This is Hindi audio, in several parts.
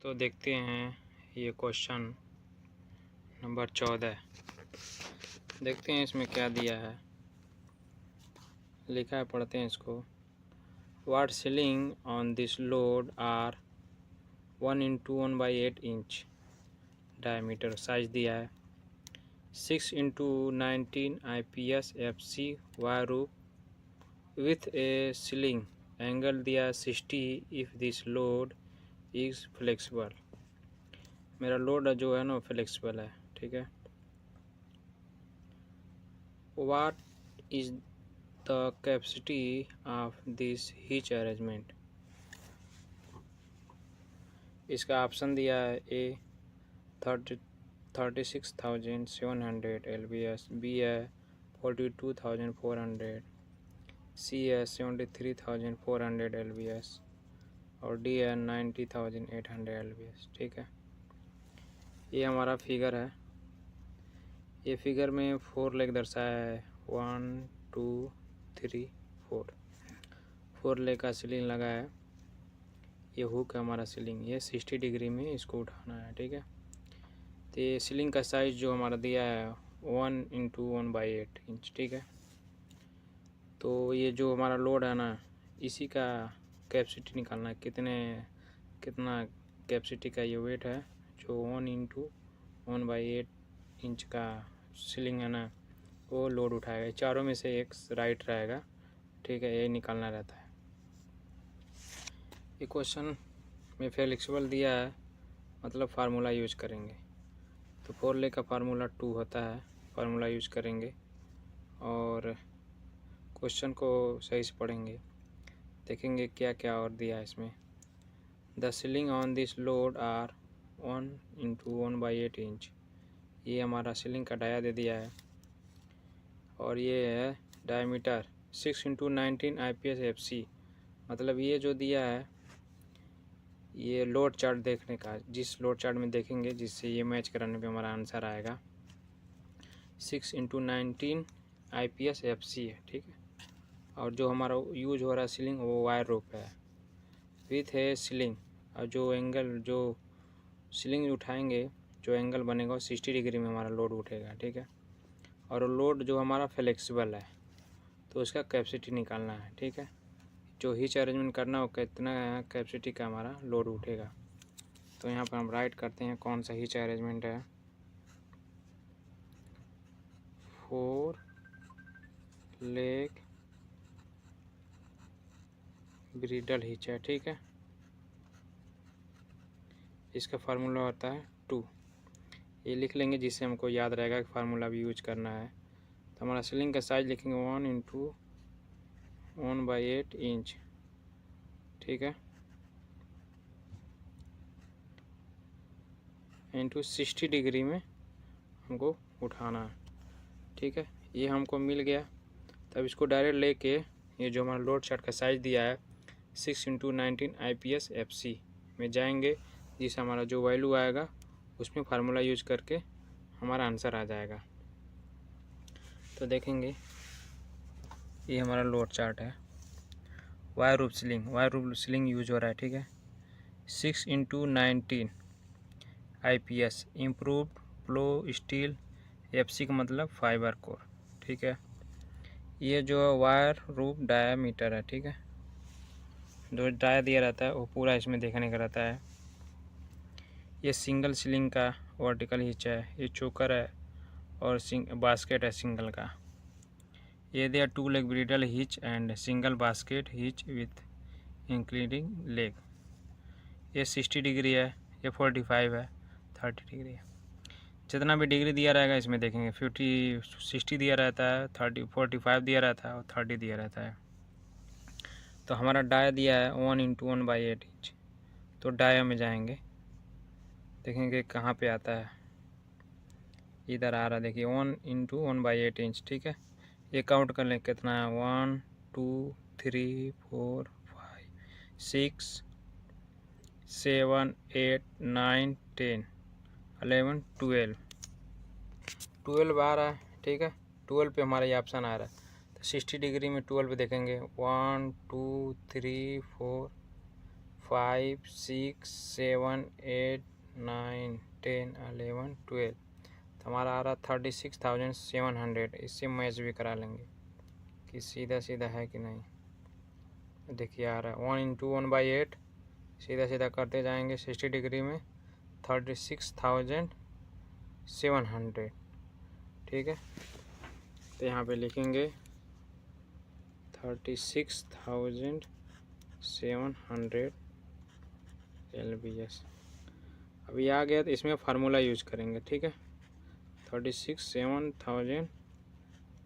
तो देखते हैं ये क्वेश्चन नंबर 14। देखते हैं इसमें क्या दिया है, लिखा है, पढ़ते हैं इसको। What sealing on this load are 1x1/8 inch diameter. Size दिया है 6x19 IPS FC wire rope with a sealing. Angle दिया है 60 if this load is flexible. मेरा लोड जो है ना फ्लेक्सिबल है, ठीक है। What is the capacity of this hitch arrangement? इसका ऑप्शन दिया है ए 36,700 LBS, बी है 42,400, सी है 73,400 LBS और डी है 90,800 LBS। ठीक है, ये हमारा फिगर है। ये फिगर में 4 लेग दर्शाया है, 1 2 3 4 लेग का सीलिंग लगा है। ये हुक है हमारा सीलिंग, ये 60 डिग्री में इसको उठाना है, ठीक है। तो ये सीलिंग का साइज़ जो हमारा दिया है 1x1/8 इंच, ठीक है। तो ये जो हमारा लोड है ना, इसी का कैपेसिटी निकालना है, कितना कैपेसिटी का ये वेट है जो 1x1/8 इंच का सीलिंग है ना, वो लोड उठाएगा। चारों में से एक राइट रहेगा, ठीक है, ये निकालना रहता है। ये क्वेश्चन में फ्लेक्सिबल दिया है, मतलब फार्मूला यूज करेंगे। तो 4 लेग का फार्मूला 2 होता है, फार्मूला यूज करेंगे और क्वेश्चन को सही से पढ़ेंगे, देखेंगे क्या क्या और दिया है इसमें। The sling on this load are 1x1/8 inch. ये हमारा सीलिंग का डाया दे दिया है और ये है डायमीटर 6x19 IPS FC। मतलब ये जो दिया है, ये लोड चार्ट देखने का, जिस लोड चार्ट में देखेंगे जिससे ये मैच कराने पे हमारा आंसर आएगा 6x19 IPS FC है, ठीक है। और जो हमारा यूज हो रहा है सीलिंग, वो वायर रूफ है विथ है सीलिंग। और जो एंगल जो सीलिंग उठाएंगे, जो एंगल बनेगा वो 60 डिग्री में हमारा लोड उठेगा, ठीक है। और लोड जो हमारा फ्लेक्सिबल है, तो उसका कैपेसिटी निकालना है, ठीक है। जो हिच अरेंजमेंट करना हो, कितना कैपेसिटी का हमारा लोड उठेगा। तो यहाँ पर हम राइट करते हैं कौन सा हिच अरेंजमेंट है। 4 लेग ब्रिडल हिच है, ठीक है। इसका फार्मूला होता है 2। ये लिख लेंगे जिससे हमको याद रहेगा कि फार्मूला भी यूज करना है। तो हमारा सीलिंग का साइज लिखेंगे 1x1/8 इंच, ठीक है, इंटू 60 डिग्री में हमको उठाना है, ठीक है। ये हमको मिल गया। तब इसको डायरेक्ट लेके ये जो हमारा लोड चार्ट का साइज दिया है 6x19 IPS FC में जाएंगे, जिससे हमारा जो वैल्यू आएगा उसमें फार्मूला यूज करके हमारा आंसर आ जाएगा। तो देखेंगे ये हमारा लोड चार्ट है। वायर रूफ सीलिंग यूज हो रहा है, ठीक है। 6x19 IPS improved flow steel FC का मतलब फाइबर कोर, ठीक है। ये जो वायर रूफ डायामीटर है, ठीक है, जो डाया दिया रहता है वो पूरा इसमें देखने का रहता है। ये सिंगल सीलिंग का वर्टिकल हिच है, ये चोकर है और बास्केट है सिंगल का। ये दिया 2 leg bridle hitch and single basket hitch with including leg. ये 60 डिग्री है, ये 45 है, 30 डिग्री है। जितना भी डिग्री दिया रहेगा इसमें देखेंगे 60 दिया रहता है, 45 दिया रहता है और 30 दिया रहता है। तो हमारा डाया दिया है 1x1/8 इंच। तो डाया में जाएंगे, देखेंगे कहाँ पे आता है, इधर आ रहा है, देखिए 1x1/8 इंच, ठीक है। ये काउंट कर लें कितना है, 1 2 3 4 5 6 7 8 9 10 11 12 आ रहा है, ठीक है। 12 पे हमारा ये ऑप्शन आ रहा है। तो 60 डिग्री में 12 पे देखेंगे 1 2 3 4 5 6 7 8 9 10 11 12, तो हमारा आ रहा 36,700। इससे मैच भी करा लेंगे कि सीधा सीधा है कि नहीं। देखिए आ रहा है 1 इंटू 1/8, सीधा सीधा करते जाएंगे 60 डिग्री में 36,700। ठीक है, तो यहाँ पे लिखेंगे 36,700 LBS। अभी आ गया तो इसमें फार्मूला यूज करेंगे। ठीक है, 36,700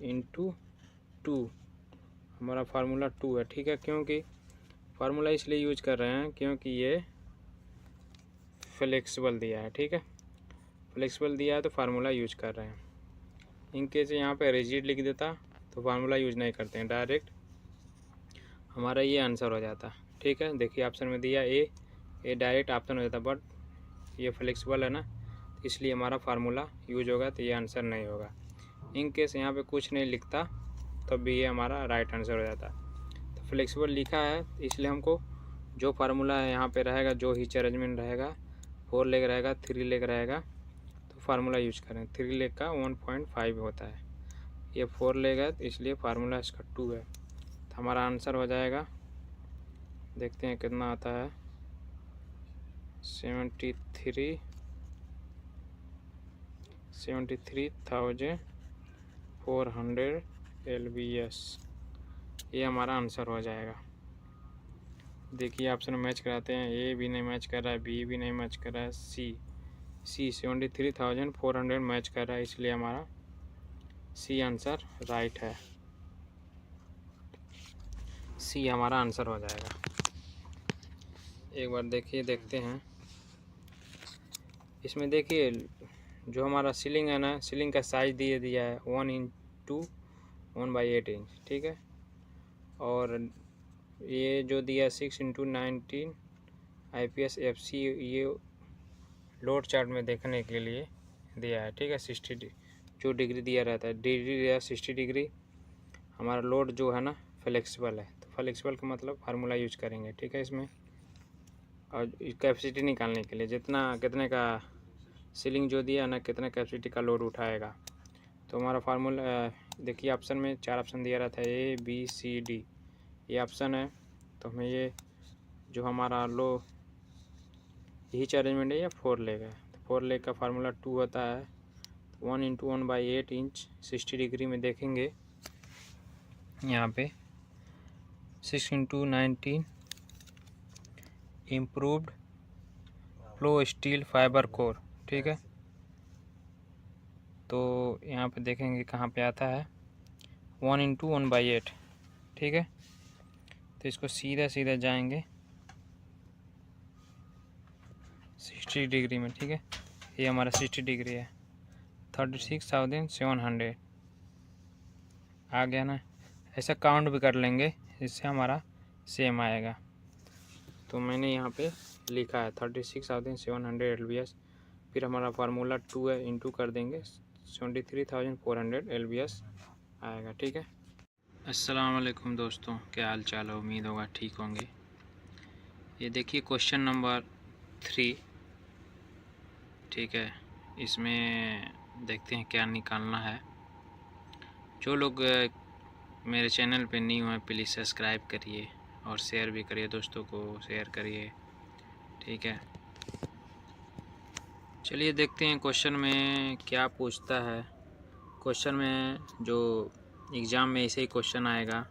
इंटू 2, हमारा फार्मूला 2 है। ठीक है, क्योंकि फार्मूला इसलिए यूज कर रहे हैं क्योंकि ये फ्लेक्सिबल दिया है। ठीक है, फ्लेक्सिबल दिया है तो फार्मूला यूज कर रहे हैं। इनकेस यहाँ पे रिजिड लिख देता तो फार्मूला यूज नहीं करते हैं, डायरेक्ट हमारा ये आंसर हो जाता। ठीक है, देखिए ऑप्शन में दिया ए डायरेक्ट ऑप्शन हो जाता, बट ये फ्लेक्सिबल है ना, इसलिए हमारा फार्मूला यूज होगा, तो ये आंसर नहीं होगा। इनकेस यहाँ पे कुछ नहीं लिखता तब भी ये हमारा राइट आंसर हो जाता। तो फ्लेक्सिबल लिखा है इसलिए हमको जो फार्मूला है यहाँ पे रहेगा, जो हिच अरेंजमेंट रहेगा, 4 लेग रहेगा, 3 लेग रहेगा, तो फार्मूला यूज करें। 3 लेग का 1.5 होता है, ये 4 लेग है तो इसलिए फार्मूला इसका 2 है। तो हमारा आंसर हो जाएगा, देखते हैं कितना आता है, 73,400 LBS, ये हमारा आंसर हो जाएगा। देखिए ऑप्शन मैच कराते हैं, ए भी नहीं मैच कर रहा है, बी भी नहीं मैच कर रहा है, सी 73,400 मैच कर रहा है, इसलिए हमारा सी आंसर राइट है। सी हमारा आंसर हो जाएगा। एक बार देखते हैं इसमें। देखिए जो हमारा सीलिंग है ना, सीलिंग का साइज दिया है 1 इंटू 1/8 इंच। ठीक है, और ये जो दिया 6 इंटू 19 IPS FC, ये लोड चार्ट में देखने के लिए दिया है। ठीक है, 60 जो डिग्री दिया रहता है, डिग्री दिया 60 डिग्री। हमारा लोड जो है ना फ्लेक्सिबल है, तो फ्लेक्सिबल का मतलब फार्मूला यूज करेंगे। ठीक है, इसमें और कैपेसिटी निकालने के लिए कितने का सीलिंग जो दिया ना, कितने कैपेसिटी का लोड उठाएगा, तो हमारा फार्मूला देखिए ऑप्शन में 4 ऑप्शन दिया रहता है, A B C D, ये ऑप्शन है। तो हमें ये जो हमारा लो हिच अरेंजमेंट है, या 4 लेग है, तो 4 लेग का फार्मूला 2 होता है, 1 इंटू 1/8 इंच 60 डिग्री में देखेंगे यहाँ पे 6 into 19 improved flow steel fibre core. ठीक है, तो यहाँ पे देखेंगे कहाँ पे आता है, 1 इंटू 1/8। ठीक है, तो इसको सीधा सीधा जाएंगे 60 डिग्री में। ठीक है, ये हमारा 60 डिग्री है, 36,700 आ गया ना। ऐसा काउंट भी कर लेंगे, इससे हमारा सेम आएगा। तो मैंने यहाँ पे लिखा है 36,700 LBS, फिर हमारा फार्मूला 2 है, इंटू कर देंगे 73,400 LBS आएगा। ठीक है, अस्सलाम वालेकुम दोस्तों, क्या हाल चाल है, उम्मीद होगा ठीक होंगे। ये देखिए क्वेश्चन नंबर 3। ठीक है, इसमें देखते हैं क्या निकालना है। जो लोग मेरे चैनल पे न्यू हैं प्लीज़ सब्सक्राइब करिए और शेयर भी करिए, दोस्तों को शेयर करिए। ठीक है, चलिए देखते हैं क्वेश्चन में क्या पूछता है। क्वेश्चन में जो एग्ज़ाम में ऐसे ही क्वेश्चन आएगा,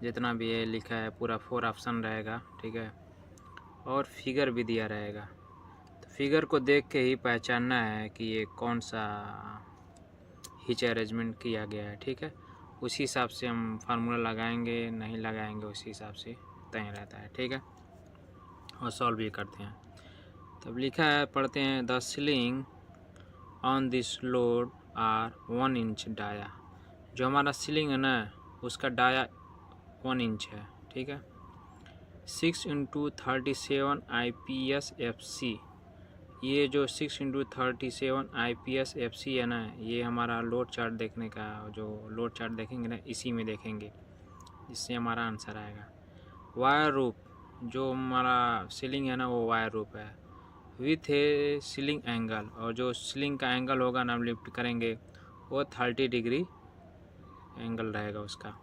जितना भी है लिखा है पूरा 4 ऑप्शन रहेगा। ठीक है, और फिगर भी दिया रहेगा, तो फिगर को देख के ही पहचानना है कि ये कौन सा हिच अरेंजमेंट किया गया है। ठीक है, उसी हिसाब से हम फार्मूला लगाएंगे, नहीं लगाएंगे उसी हिसाब से तय रहता है। ठीक है, और सॉल्व भी करते हैं। तब लिखा है, पढ़ते हैं, the sling on this load are 1 inch dia. जो हमारा सीलिंग है ना, उसका डाया 1 इंच है। ठीक है, 6 इंटू 37 IPS FC, ये जो 6 इंटू 37 IPS FC है ना, ये हमारा लोड चार्ट देखने का, जो लोड चार्ट देखेंगे ना, इसी में देखेंगे, इससे हमारा आंसर आएगा। वायर रूप जो हमारा सीलिंग है ना वो वायर रूप है विथ ए सीलिंग एंगल, और जो सीलिंग का एंगल होगा ना हम लिफ्ट करेंगे वो 30 डिग्री एंगल रहेगा उसका।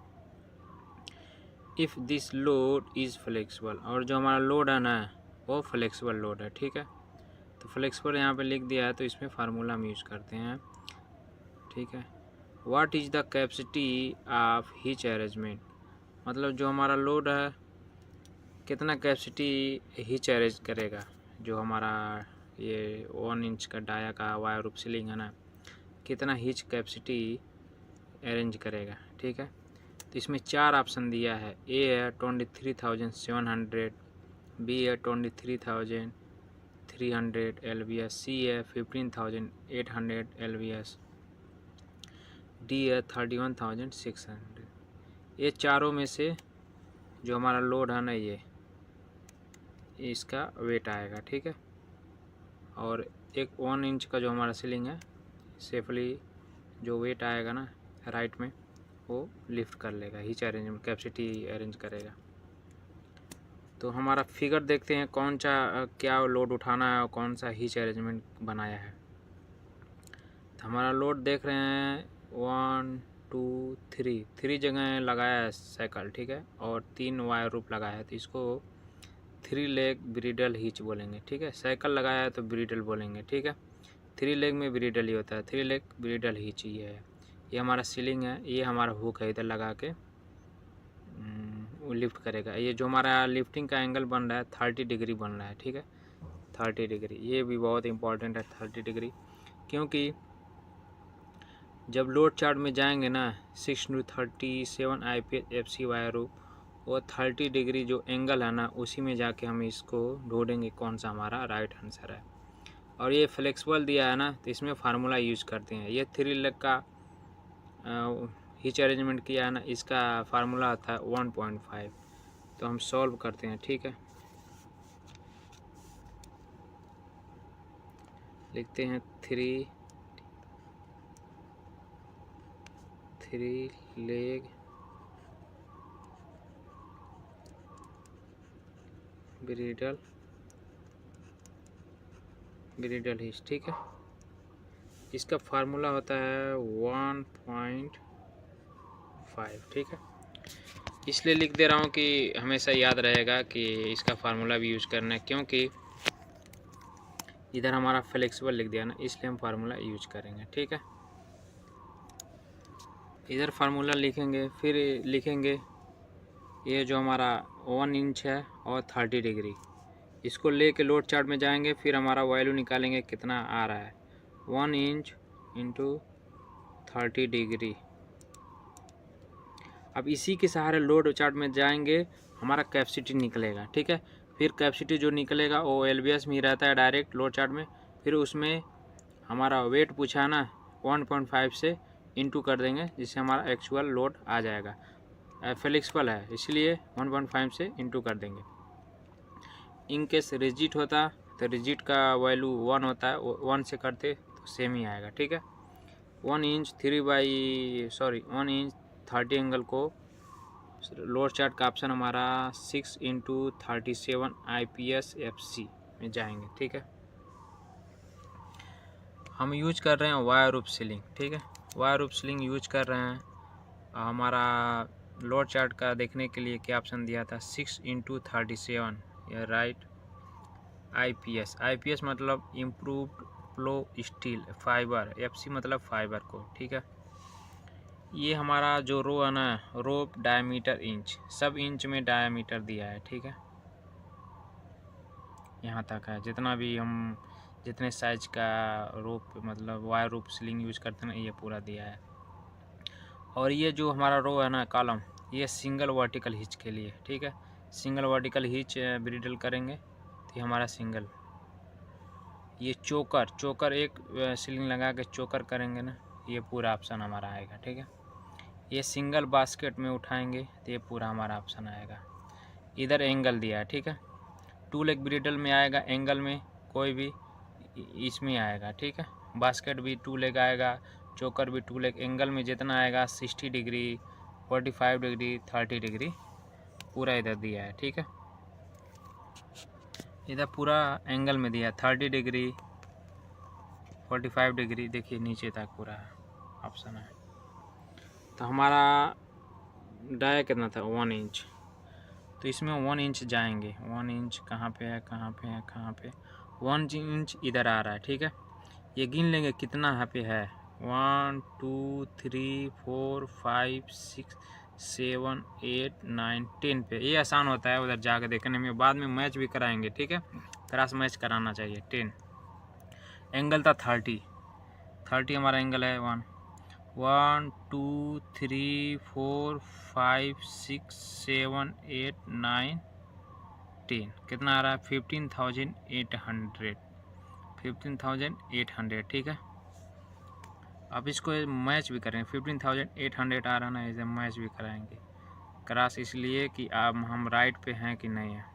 If this load is flexible, और जो हमारा लोड है ना वो फ्लेक्सिबल लोड है, ठीक है। तो फ्लेक्सिबल यहाँ पे लिख दिया है, तो इसमें फार्मूला हम यूज़ करते हैं, ठीक है। What is the capacity of hitch arrangement, मतलब जो हमारा लोड है कितना कैपेसिटी हिच अरेंज करेगा, जो हमारा ये 1 इंच का डाया का वायर रूप सीलिंग है ना कितना हिच कैपेसिटी अरेंज करेगा, ठीक है। तो इसमें 4 ऑप्शन दिया है। ए है 23,700, बी है 23,300 LBS, सी है 15,800 LBS, डी है 31,600। ये चारों में से जो हमारा लोड है ना ये इसका वेट आएगा, ठीक है। और एक 1 इंच का जो हमारा सीलिंग है सेफली जो वेट आएगा ना राइट में वो लिफ्ट कर लेगा, हिच अरेंजमेंट कैपेसिटी अरेंज करेगा। तो हमारा फिगर देखते हैं कौन सा क्या लोड उठाना है और कौन सा हिच अरेंजमेंट बनाया है। तो हमारा लोड देख रहे हैं 1 2 3 जगह लगाया है साइकिल, ठीक है, और 3 वायर रूप लगाया है, तो इसको 3 लेग ब्रिडल हिच बोलेंगे, ठीक है। साइकिल लगाया है तो ब्रिडल बोलेंगे, ठीक है। 3 लेग में ब्रिडल ही होता है, 3 लेग ब्रिडल हिच ही है। ये हमारा सीलिंग है, ये हमारा हुक है, इधर लगा के वो लिफ्ट करेगा। ये जो हमारा लिफ्टिंग का एंगल बन रहा है 30 डिग्री बन रहा है, ठीक है, 30 डिग्री। ये भी बहुत इंपॉर्टेंट है 30 डिग्री, क्योंकि जब लोड चार्ट में जाएंगे ना 6-37 IPS FC वायर रूप, वो 30 डिग्री जो एंगल है ना उसी में जाके हम इसको ढूंढेंगे कौन सा हमारा राइट आंसर है। और ये फ्लेक्सिबल दिया है ना तो इसमें फार्मूला यूज करते हैं। ये 3 लेग का हिच अरेंजमेंट किया है ना, इसका फार्मूला आता है 1.5। तो हम सॉल्व करते हैं, ठीक है। लिखते हैं 3 लेग ब्रिडल हिच, ठीक है। इसका फार्मूला होता है 1.5, ठीक है। इसलिए लिख दे रहा हूँ कि हमेशा याद रहेगा कि इसका फार्मूला भी यूज़ करना है, क्योंकि इधर हमारा फ्लेक्सिबल लिख दिया ना इसलिए हम फार्मूला यूज करेंगे, ठीक है। इधर फार्मूला लिखेंगे, फिर लिखेंगे ये जो हमारा 1 इंच है और 30 डिग्री, इसको लेके लोड चार्ट में जाएंगे, फिर हमारा वैल्यू निकालेंगे कितना आ रहा है 1 इंच इंटू 30 डिग्री। अब इसी के सहारे लोड चार्ट में जाएंगे, हमारा कैपेसिटी निकलेगा, ठीक है। फिर कैपेसिटी जो निकलेगा वो LBS में ही रहता है डायरेक्ट लोड चार्ट में। फिर उसमें हमारा वेट पूछा है ना 1.5 से इंटू कर देंगे, जिससे हमारा एक्चुअल लोड आ जाएगा। फ्लेक्सिबल है इसलिए 1.5 से इंटू कर देंगे। इन केस रिजिट होता तो रिजिट का वैल्यू 1 होता है, 1 से करते तो सेम ही आएगा, ठीक है। 1 इंच 30 एंगल को लोड चार्ट का ऑप्शन हमारा 6x37 IPS FC में जाएंगे, ठीक है। हम यूज कर रहे हैं वायर रूप सीलिंग, ठीक है, वायर रूप सीलिंग यूज कर रहे हैं। हमारा लोड चार्ट का देखने के लिए क्या ऑप्शन दिया था 6x37, या राइट। IPS मतलब improved flow steel fibre, FC मतलब फाइबर को, ठीक है। ये हमारा जो रो है ना रोप डायमीटर इंच, सब इंच में डायमीटर दिया है, ठीक है। यहाँ तक है, जितना भी हम जितने साइज का रोप मतलब वायर रूप सीलिंग यूज करते हैं ना ये पूरा दिया है। और ये जो हमारा रो है ना कॉलम, ये सिंगल वर्टिकल हिच के लिए, ठीक है। सिंगल वर्टिकल हिच ब्रिडल करेंगे तो ये हमारा सिंगल। ये चोकर एक सीलिंग लगा के चोकर करेंगे ना, ये पूरा ऑप्शन हमारा आएगा, ठीक है। ये सिंगल बास्केट में उठाएंगे तो ये पूरा हमारा ऑप्शन आएगा। इधर एंगल दिया है, ठीक है। 2 लेग ब्रिडल में आएगा, एंगल में कोई भी इसमें आएगा, ठीक है। बास्केट भी 2 लेग आएगा, चोकर भी 2 लेग, एंगल में जितना आएगा 60 डिग्री 45 डिग्री 30 डिग्री पूरा इधर दिया है, ठीक है। इधर पूरा एंगल में दिया 30 डिग्री 45 डिग्री, देखिए नीचे तक पूरा ऑप्शन है। तो हमारा डाया कितना था 1 इंच, तो इसमें 1 इंच जाएंगे। 1 इंच कहाँ पे है, कहाँ पे है, कहाँ पे 1 इंच इधर आ रहा है, ठीक है। ये गिन लेंगे कितना यहाँ पे है 1 2 3 4 5 6 7 8 9 10 पे। ये आसान होता है उधर जाकर देखने में, बाद में मैच भी कराएंगे, ठीक है। क्रॉस मैच कराना चाहिए। 10 एंगल था 30 हमारा एंगल है 1 2 3 4 5 6 7 8 9 10 कितना आ रहा है 15,800, ठीक है। अब इसको मैच भी करेंगे, 15,800 आ रहा ना, इसे मैच भी कराएंगे क्रॉस, इसलिए कि अब हम राइट पे हैं कि नहीं है।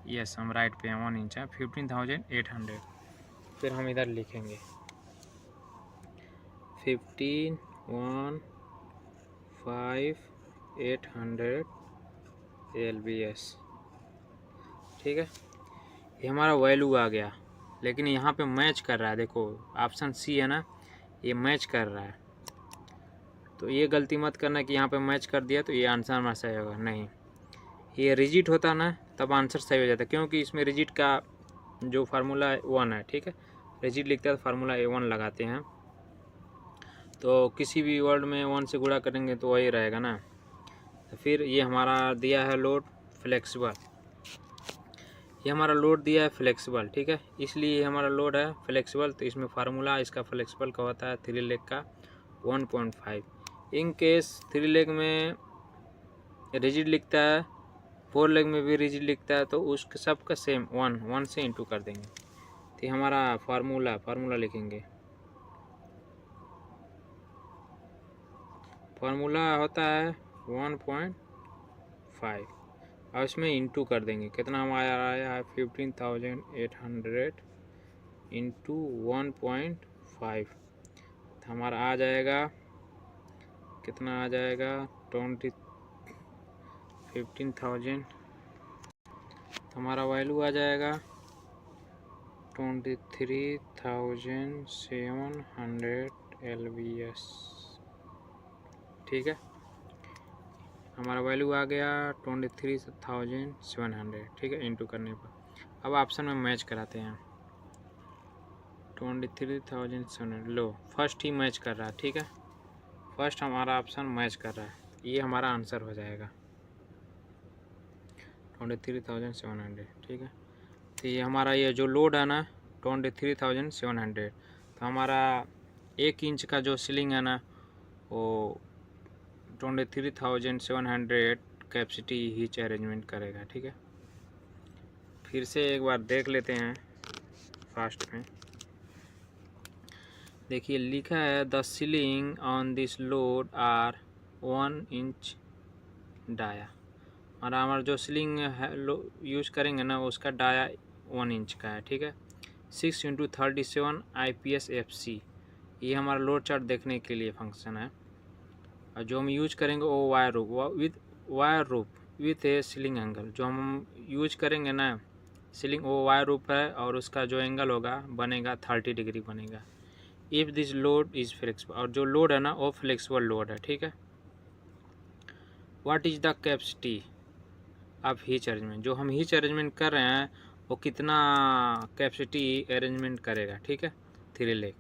यस, हम राइट पे हैं, 1 इंच है 15,800। फिर हम इधर लिखेंगे 15,800 LBS, ठीक है। ये हमारा वैल्यू आ गया, लेकिन यहाँ पे मैच कर रहा है, देखो ऑप्शन सी है ना, ये मैच कर रहा है। तो ये गलती मत करना कि यहाँ पे मैच कर दिया तो ये आंसर हमारा सही होगा, नहीं। ये रिजिट होता ना तब आंसर सही हो जाता, क्योंकि इसमें रिजिट का जो फार्मूला 1 है, ठीक है। रिजिट लिखता है तो फार्मूला A1 लगाते हैं, तो किसी भी वर्ड में 1 से गुणा करेंगे तो वही रहेगा ना। तो फिर ये हमारा दिया है लोड फ्लेक्सिबल, ये हमारा लोड दिया है फ्लेक्सिबल, ठीक है। इसलिए हमारा लोड है फ्लेक्सिबल, तो इसमें फार्मूला इसका फ्लेक्सिबल का होता है 3 लेग का 1.5। इन केस 3 लेग में रिजिड लिखता है, 4 लेग में भी रिजिड लिखता है, तो उस सब का सेम 1 से इंटू कर देंगे। तो हमारा फार्मूला लिखेंगे, फार्मूला होता है 1.5 और इसमें इंटू कर देंगे। कितना हमारा आया है 15,800 इंटू 1.5, तो हमारा आ जाएगा, कितना आ जाएगा 15,000, तो हमारा वैल्यू आ जाएगा 23,700 LBS, ठीक है। हमारा वैल्यू आ गया 23,700, ठीक है, इंटू करने पर। अब ऑप्शन में मैच कराते हैं 23,700, लो फर्स्ट ही मैच कर रहा है, ठीक है। फर्स्ट हमारा ऑप्शन मैच कर रहा है, ये हमारा आंसर हो जाएगा 23,700, ठीक है। तो ये हमारा ये जो लोड है ना 23,700, तो हमारा 1 इंच का जो सीलिंग है ना वो 23,700 कैपेसिटी हीच अरेंजमेंट करेगा, ठीक है। फिर से एक बार देख लेते हैं फास्ट में। देखिए लिखा है the sling on this load are 1 inch dia, और हमारा जो सीलिंग है यूज करेंगे ना उसका डाया 1 इंच का है, ठीक है। 6 × 37 IPS FC, ये हमारा लोड चार्ट देखने के लिए फंक्शन है। और जो हम यूज करेंगे वो वायर रूप विथ ए सीलिंग एंगल, जो हम यूज करेंगे ना सीलिंग वो वायर रूप है, और उसका जो एंगल होगा बनेगा 30 डिग्री बनेगा। If this load is flexible, और जो लोड है ना वो फ्लेक्सिबल लोड है, ठीक है। What is the capacity of हीच अरेंजमेंट, जो हम हीच अरेंजमेंट कर रहे हैं वो कितना कैपेसिटी अरेंजमेंट करेगा, ठीक है। 3 लेग,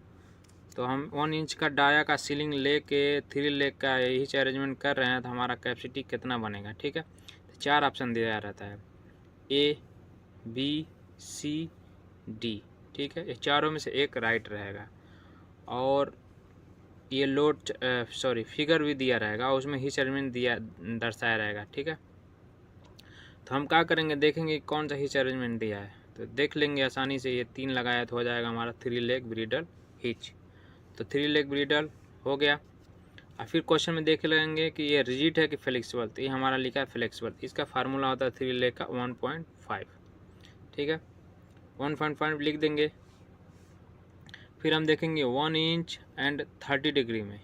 तो हम 1 इंच का डाया का सीलिंग लेके 3 लेग का हीच अरेंजमेंट कर रहे हैं, तो हमारा कैपेसिटी कितना बनेगा, ठीक है। तो 4 ऑप्शन दिया रहता है A B C D, ठीक है। ये चारों में से एक राइट रहेगा, और ये लोड फिगर भी दिया रहेगा, उसमें हीच अरेंजमेंट दिया दर्शाया रहेगा, ठीक है। तो हम क्या करेंगे, देखेंगे कौन सा हीच अरेंजमेंट दिया है, तो देख लेंगे आसानी से। ये 3 लगाया तो हो जाएगा हमारा 3 लेग ब्रिडल हिच, तो 3 लेग ब्रिडल हो गया। और फिर क्वेश्चन में देख लेंगे कि ये रिजिड है कि फ्लेक्सिबल, तो ये हमारा लिखा है फ्लेक्सिबल, इसका फार्मूला होता है 3 लेग का 1.5, ठीक है। 1.5 लिख देंगे। फिर हम देखेंगे 1 इंच एंड 30 डिग्री में,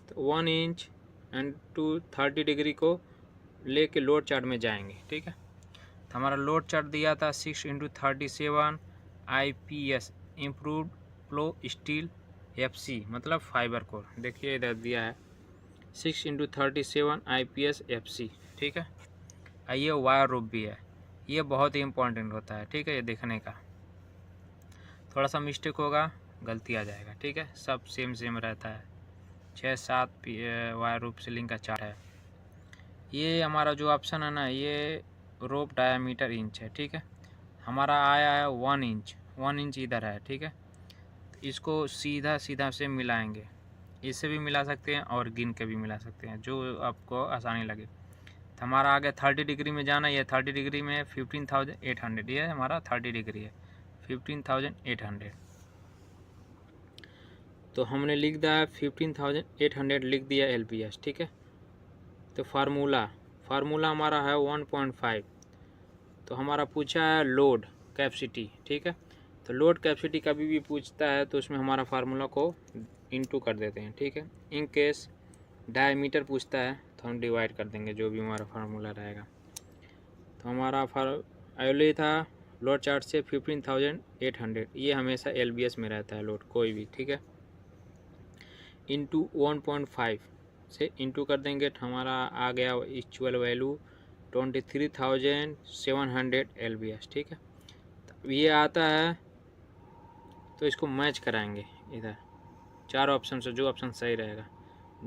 तो 1 इंच एंड 30 डिग्री को लेके लोड चार्ट में जाएंगे, ठीक है। हमारा लोड चार्ट दिया था 6x37 IPS improved flow steel FC मतलब फाइबर कोर। देखिए इधर दिया है 6x37 IPS FC, ठीक है। ये वायर रूप भी है, ये बहुत ही इम्पोर्टेंट होता है, ठीक है। ये देखने का थोड़ा सा मिस्टेक होगा, गलती आ जाएगा, ठीक है। सब सेम रहता है। 6-7 वायर रूप सीलिंग का चार्ट है। ये हमारा जो ऑप्शन है ना, ये रोप डायामीटर इंच है, ठीक है। हमारा आया है 1 इंच, 1 इंच इधर है, ठीक है। इसको सीधा से मिलाएंगे, इससे भी मिला सकते हैं और गिन के भी मिला सकते हैं, जो आपको आसानी लगे। तो हमारा आगे 30 डिग्री में जाना, ये 30 डिग्री में 15,800, ये हमारा 30 डिग्री है 15,800। तो हमने लिख दिया है 15,800 लिख दिया LPS, ठीक है। तो फार्मूला हमारा है 1.5। तो हमारा पूछा है लोड कैपेसिटी, ठीक है। तो लोड कैपेसिटी कभी भी पूछता है तो उसमें हमारा फार्मूला को इनटू कर देते हैं, ठीक है। इन केस डायमीटर पूछता है तो हम डिवाइड कर देंगे जो भी हमारा फार्मूला रहेगा। तो हमारा अगले था लोड चार्ट से 15,800, ये हमेशा LBS में रहता है लोड कोई भी, ठीक है। इंटू 1.5 से इंटू कर देंगे तो हमारा आ गया एक्चुअल वैल्यू 23,700 LBS, ठीक है। तो ये आता है तो इसको मैच कराएंगे इधर 4 ऑप्शन से, जो ऑप्शन सही रहेगा।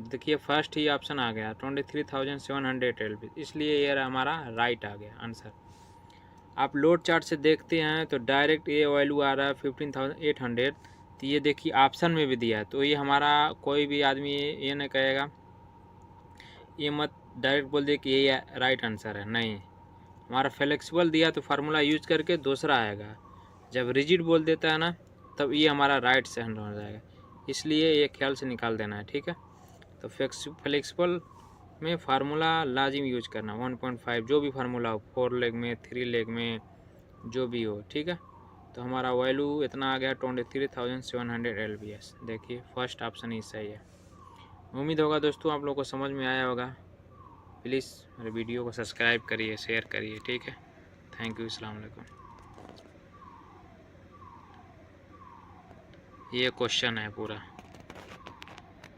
देखिए फर्स्ट ही ऑप्शन आ गया 23,700 LBS, इसलिए ये हमारा राइट आ गया आंसर। आप लोड चार्ट से देखते हैं तो डायरेक्ट ये वैल्यू आ रहा है 15,800। तो ये देखिए ऑप्शन में भी दिया है, तो ये हमारा कोई भी आदमी ये नहीं कहेगा, ये मत डायरेक्ट बोल दे कि ये राइट आंसर है, नहीं। हमारा फ्लेक्सिबल दिया तो फार्मूला यूज करके दूसरा आएगा। जब रिजिड बोल देता है ना, तब ये हमारा राइट से हैंड हो जाएगा, इसलिए ये ख्याल से निकाल देना है, ठीक है। तो फ्लेक्सिबल में फार्मूला लाजिम यूज करना 1.5, जो भी फार्मूला हो, 4 लेग में 3 लेग में जो भी हो, ठीक है। तो हमारा वैल्यू इतना आ गया 23,700 LBS। देखिए फर्स्ट ऑप्शन ही सही है। उम्मीद होगा दोस्तों आप लोगों को समझ में आया होगा। प्लीज़ मेरे वीडियो को सब्सक्राइब करिए, शेयर करिए, ठीक है। थैंक यू, अस्सलाम वालेकुम। ये क्वेश्चन है पूरा,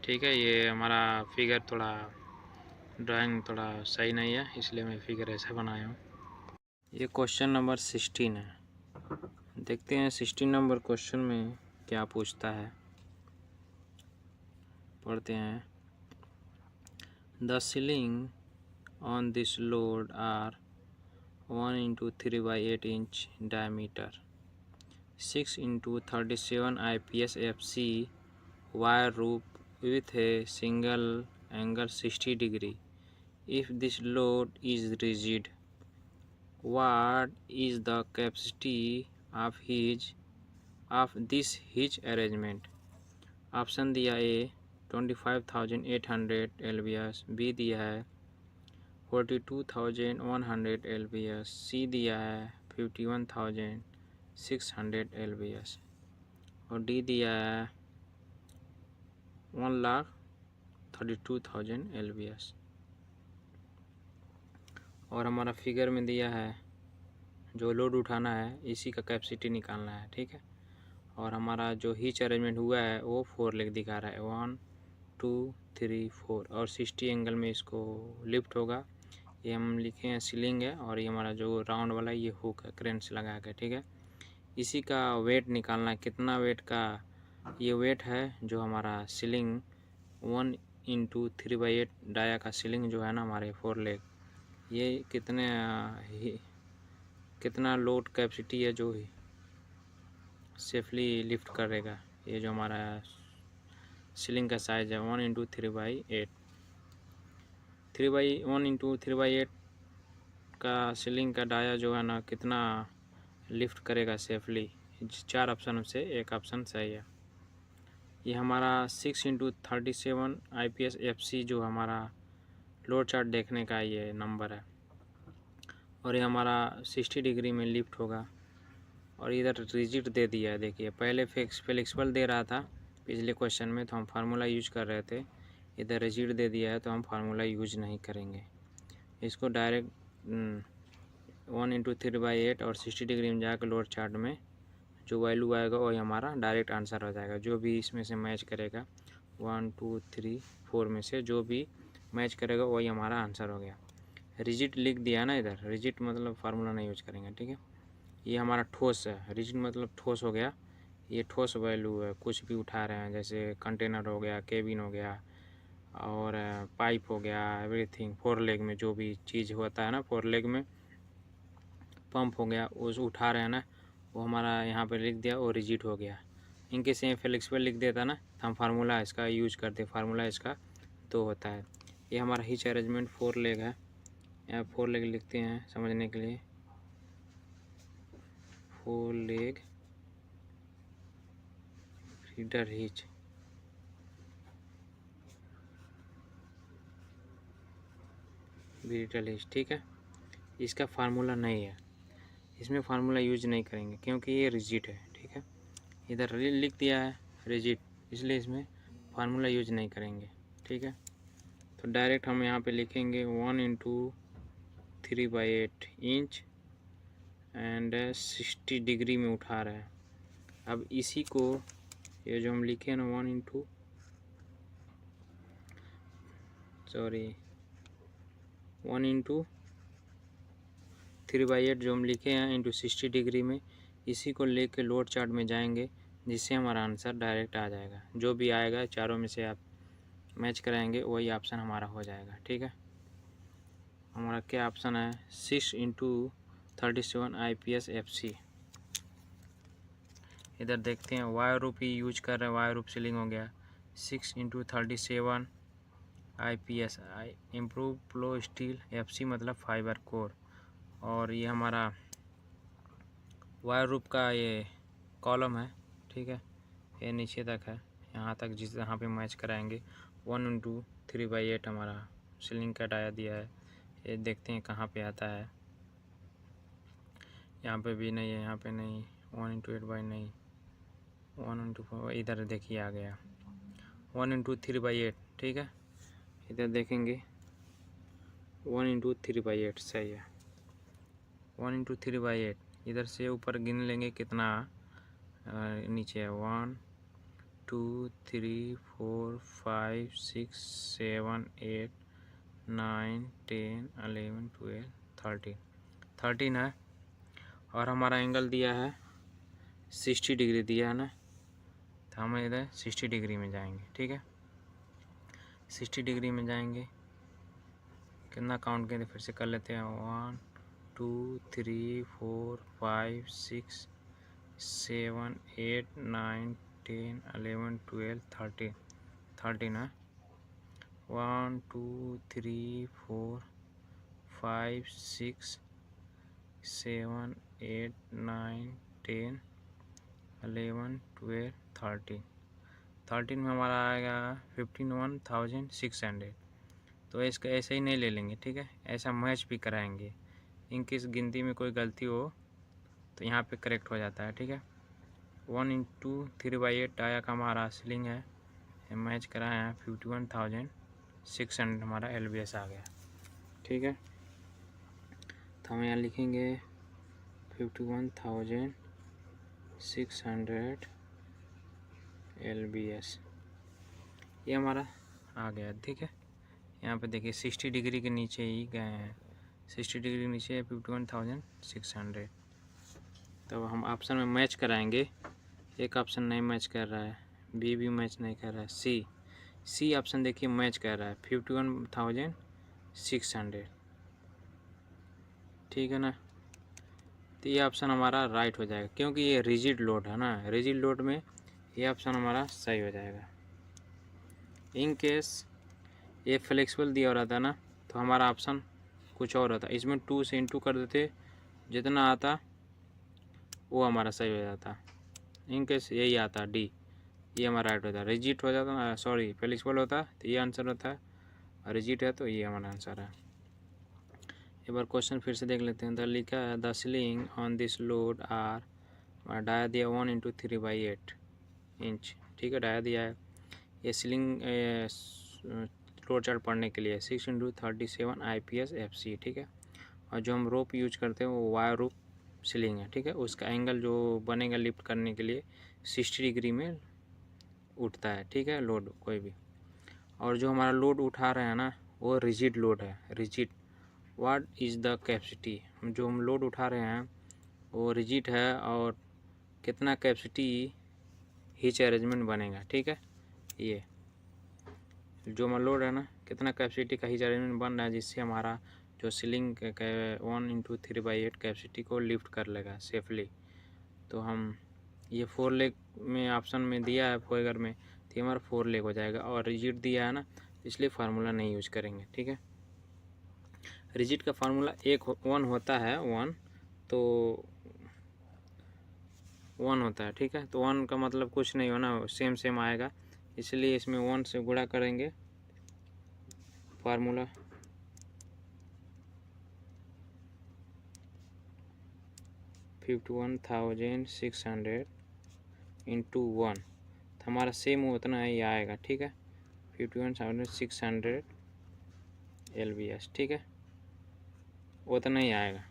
ठीक है। ये हमारा फिगर थोड़ा ड्राइंग थोड़ा सही नहीं है, इसलिए मैं फिगर ऐसा बनाया हूँ। ये क्वेश्चन नंबर 16 है। देखते हैं 16 नंबर क्वेश्चन में क्या पूछता है, पढ़ते हैं। The sling on this load are 1x3/8 inch diameter, 6x37 IPS FC wire roof with a single angle 60 degree. If this load is rigid, what is the capacity of this hitch arrangement? Option दिया A 25,800 LBS, B दिया है 42,100 LBS, C दिया है 51,600 LBS और D दिया है 1,32,000 LBS। और हमारा फिगर में दिया है जो लोड उठाना है इसी का कैपेसिटी निकालना है, ठीक है। और हमारा जो हिच अरेंजमेंट हुआ है वो 4 लेग दिखा रहा है, 1 2 3 4, और 60 एंगल में इसको लिफ्ट होगा। ये हम लिखे हैं सीलिंग है, और ये हमारा जो राउंड वाला ये हुक है क्रेन से लगा के, ठीक है। इसी का वेट निकालना है, कितना वेट का ये वेट है। जो हमारा सीलिंग 1x3/8 डाया का सीलिंग जो है ना हमारे 4 लेग, ये कितना लोड कैपेसिटी है जो सेफली लिफ्ट करेगा। ये जो हमारा सीलिंग का साइज़ है 1x3/8, 1x3/8 का सीलिंग का डाया जो है ना कितना लिफ्ट करेगा सेफली। 4 ऑप्शन से एक ऑप्शन सही है। ये हमारा 6x37 IPS FC जो हमारा लोड चार्ट देखने का ये नंबर है, और ये हमारा 60 डिग्री में लिफ्ट होगा। और इधर रिजिड दे दिया है, देखिए पहले फ्लेक्सिबल दे रहा था पिछले क्वेश्चन में, तो हम फार्मूला यूज कर रहे थे। इधर रिजिड दे दिया है तो हम फार्मूला यूज नहीं करेंगे, इसको डायरेक्ट 1/3/8 और 60 डिग्री में जाकर लोड चार्ट में जो वैल्यू आएगा वही हमारा डायरेक्ट आंसर हो जाएगा। जो भी इसमें से मैच करेगा 1 2 3 4 में से जो भी मैच करेगा वही हमारा आंसर हो गया। रिजिड लिख दिया ना इधर, रिजिड मतलब फार्मूला नहीं यूज करेंगे, ठीक है। ये हमारा ठोस है, रिजिड मतलब ठोस हो गया, ये ठोस वैल्यू है। कुछ भी उठा रहे हैं जैसे कंटेनर हो गया, केबिन हो गया और पाइप हो गया, एवरीथिंग। 4 लेग में जो भी चीज़ होता है ना, 4 लेग में पंप हो गया, उस उठा रहे हैं ना, वो हमारा यहाँ पे लिख दिया, वो रिजिड हो गया। इनके सेम फ्लेक्सिबल लिख देता ना तो हम फार्मूला इसका यूज करते, फार्मूला इसका 2 होता है। ये हमारा हिच अरेंजमेंट 4 लेग है, यहाँ 4 लेग लिखते हैं समझने के लिए। 4 leg feeder hitch, brittle hitch, ठीक है। इसका फार्मूला नहीं है, इसमें फार्मूला यूज नहीं करेंगे क्योंकि ये रिजिड है, ठीक है। इधर लिख दिया है रिजिड, इसलिए इसमें फार्मूला यूज नहीं करेंगे, ठीक है। तो डायरेक्ट हम यहाँ पे लिखेंगे 1/3/8 इंच एंड 60 डिग्री में उठा रहा है। अब इसी को ये जो हम लिखे ना 1/3/8 जो हम लिखे हैं इंटू 60 डिग्री में, इसी को लेके लोड चार्ट में जाएंगे, जिससे हमारा आंसर डायरेक्ट आ जाएगा। जो भी आएगा चारों में से आप मैच कराएंगे वही ऑप्शन हमारा हो जाएगा, ठीक है। हमारा क्या ऑप्शन है 6/37 IPS FC। इधर देखते हैं वायर रूप ही यूज कर रहे हैं, वायर रूप सीलिंग हो गया 6/37 IPS improve flow steel FC मतलब फाइबर कोर। और ये हमारा वायर रूप का ये कॉलम है, ठीक है। ये नीचे तक है, यहाँ तक जिस यहाँ पे मैच कराएंगे 1/3/8 हमारा सीलिंग का डाया दिया है। ये देखते हैं कहाँ पे आता है, यहाँ पे भी नहीं है, यहाँ पे नहीं, 1/8 बाई नहीं, 1/4 इधर देखिए आ गया 1/3/8, ठीक है। इधर देखेंगे 1/3/8 सही है, 1/3/8। इधर से ऊपर गिन लेंगे कितना नीचे है 1 2 3 4 5 6 7 8 9 10 11 12 13 है। और हमारा एंगल दिया है 60 डिग्री दिया है ना, तो हम इधर 60 डिग्री में जाएंगे, ठीक है। 60 डिग्री में जाएंगे, कितना काउंट करें फिर से कर लेते हैं 1 2 3 4 5 6 7 8 9 10 11 12 13 है। 1 2 3 4 5 6 7 8 9 10 11 12 13 में हमारा आएगा 51,600। तो इसका ऐसे ही नहीं ले लेंगे, ठीक है, ऐसा मैच भी कराएंगे। इनकी इस गिनती में कोई गलती हो तो यहाँ पे करेक्ट हो जाता है, ठीक है। 1/3/8 टाया का हमारा सीलिंग है, मैच कराया है 51,600 हमारा LBS आ गया, ठीक है। तो हम यहाँ लिखेंगे 51,600 LBS, ये हमारा आ गया, ठीक है। यहाँ पे देखिए 60 डिग्री के नीचे ही गए हैं, 60 डिग्री के नीचे है 51,600। तो हम ऑप्शन में मैच कराएंगे, एक ऑप्शन नहीं मैच कर रहा है, बी भी मैच नहीं कर रहा है, सी ऑप्शन देखिए मैच कर रहा है 51,600, ठीक है ना। तो ये ऑप्शन हमारा राइट हो जाएगा क्योंकि ये रिजिड लोड है ना, रिजिड लोड में ये ऑप्शन हमारा सही हो जाएगा। इन केस ये फ्लेक्सिबल दिया हो रहा था ना, तो हमारा ऑप्शन कुछ और होता, इसमें 2 से इंटू कर देते, जितना आता वो हमारा सही हो जाता। इन केस यही आता डी, ये हमारा राइट होता। रिजिड हो जाता, सॉरी फ्लेक्सिबल होता तो ये आंसर होता है, और रिजिड है तो ये हमारा आंसर है। एक बार क्वेश्चन फिर से देख लेते हैं। द लिखा है the sling on this load are, dia दिया 1/3/8 इंच, ठीक है, डाया दिया है। ये सीलिंग लोड चार्ट पढ़ने के लिए 6/37 IPS FC, ठीक है। और जो हम रोप यूज करते हैं वो वायर रोप सीलिंग है, ठीक है। उसका एंगल जो बनेगा लिफ्ट करने के लिए 60 डिग्री में उठता है, ठीक है, लोड कोई भी। और जो हमारा लोड उठा रहे हैं ना वो रिजिड लोड है, rigid. What is the capacity, जो हम लोड उठा रहे हैं वो रिजिड है, और कितना कैपेसिटी हिच अरेंजमेंट बनेगा, ठीक है। ये जो हमारा लोड है ना कितना कैपेसिटी का हिच अरेंजमेंट बन रहा है, जिससे हमारा जो सीलिंग 1/3/8 कैपेसिटी को लिफ्ट कर लेगा सेफली। तो हम ये 4 लेग में ऑप्शन में दिया है फोगर में, तो ये हमारा 4 लेग हो जाएगा। और रिजिड दिया है ना, इसलिए फार्मूला नहीं यूज करेंगे, ठीक है। रिजिड का फार्मूला 1 होता है, 1 तो 1 होता है, ठीक है। तो 1 का मतलब कुछ नहीं होना, सेम आएगा, इसलिए इसमें 1 से गुणा करेंगे। फार्मूला 51,600 इंटू 1, तो हमारा सेम उतना ही आएगा, ठीक है। 51,600 LBS, ठीक है, उतना ही आएगा,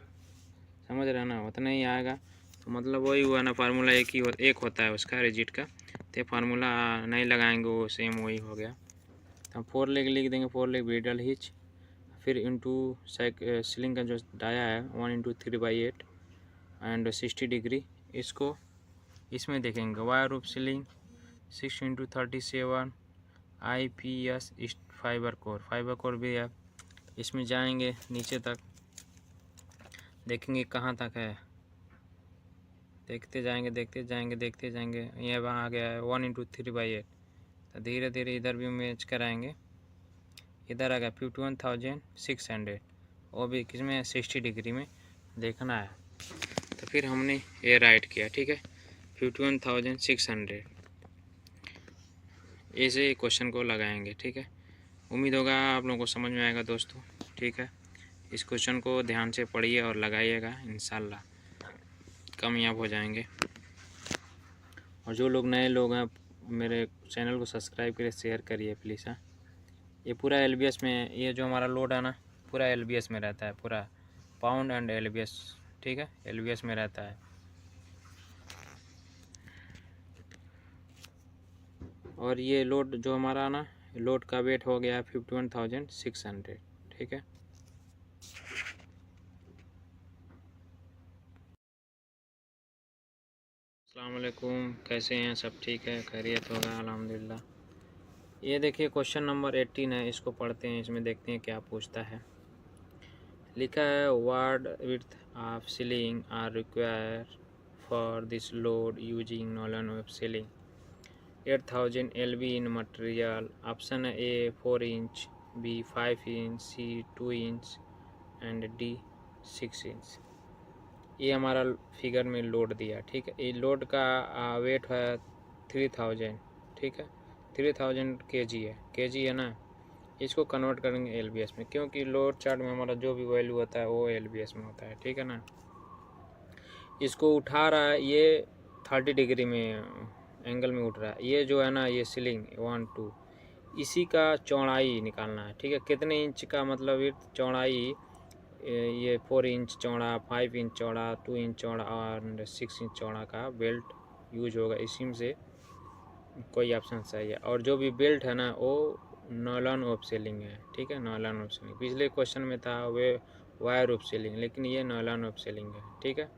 समझ रहे हैं ना, उतना ही आएगा। तो मतलब वही हुआ ना, फार्मूला एक होता है उसका रिजिड का, तो फार्मूला नहीं लगाएंगे, वो सेम वही हो गया। तो हम 4 लेग लिख देंगे, 4 लेग ब्रिडल हिच, फिर इंटू सीलिंग का जो डाया है 1/3/8 एंड 60 डिग्री, इसको इसमें देखेंगे wire roof ceiling 6x37 IPS fibre core भी है। इसमें जाएंगे नीचे तक, देखेंगे कहाँ तक है, देखते जाएंगे। ये वहाँ आ गया है 1/3/8, तो धीरे धीरे इधर भी मैच कराएंगे। इधर आ गया 51,600, वो भी किसमें 60 डिग्री में देखना है। तो फिर हमने ये राइट किया, ठीक है, 51,600, ऐसे क्वेश्चन को लगाएंगे, ठीक है। उम्मीद होगा आप लोगों को समझ में आएगा दोस्तों, ठीक है। इस क्वेश्चन को ध्यान से पढ़िए और लगाइएगा, इंशाल्लाह कामयाब हो जाएंगे। और जो लोग नए लोग हैं मेरे चैनल को सब्सक्राइब करिए, शेयर करिए प्लीज़। हाँ, ये पूरा LBS में, ये जो हमारा लोड है ना पूरा LBS में रहता है, पूरा पाउंड एंड LBS, ठीक है, LBS में रहता है। और ये लोड जो हमारा ना, लोड का वेट हो गया 51,600, ठीक है। अस्सलाम वालेकुम, कैसे हैं, सब ठीक है, खैरियत होगा अल्हम्दुलिल्लाह। ये देखिए क्वेश्चन नंबर 18 है, इसको पढ़ते हैं, इसमें देखते हैं क्या पूछता है। लिखा है what width of sling are require for this load using nylon web sling 8000 LB in material. Option है A 4 inch, B 5 inch, C 2 inch and D 6 inch. ये हमारा फिगर में लोड दिया, ठीक है। ये लोड का वेट है 3000, ठीक है, 3000 kg है, kg है ना। इसको कन्वर्ट करेंगे LBS में, क्योंकि लोड चार्ट में हमारा जो भी वैल्यू होता है वो LBS में होता है, ठीक है ना। इसको उठा रहा है, ये 30 डिग्री में एंगल में उठ रहा है, ये जो है ना ये सीलिंग 1 2, इसी का चौड़ाई निकालना है, ठीक है। कितने इंच का मतलब चौड़ाई, ये 4 इंच चौड़ा, 5 इंच चौड़ा, 2 इंच चौड़ा और 6 इंच चौड़ा का बेल्ट यूज होगा। इसी में से कोई ऑप्शन सही है। और जो भी बेल्ट है ना वो नॉलन ऑफ सीलिंग है, ठीक है, नॉलन ऑफ सीलिंग। पिछले क्वेश्चन में था वे वायर ऑफ सीलिंग, लेकिन ये नॉलन ऑफ सीलिंग है, ठीक है।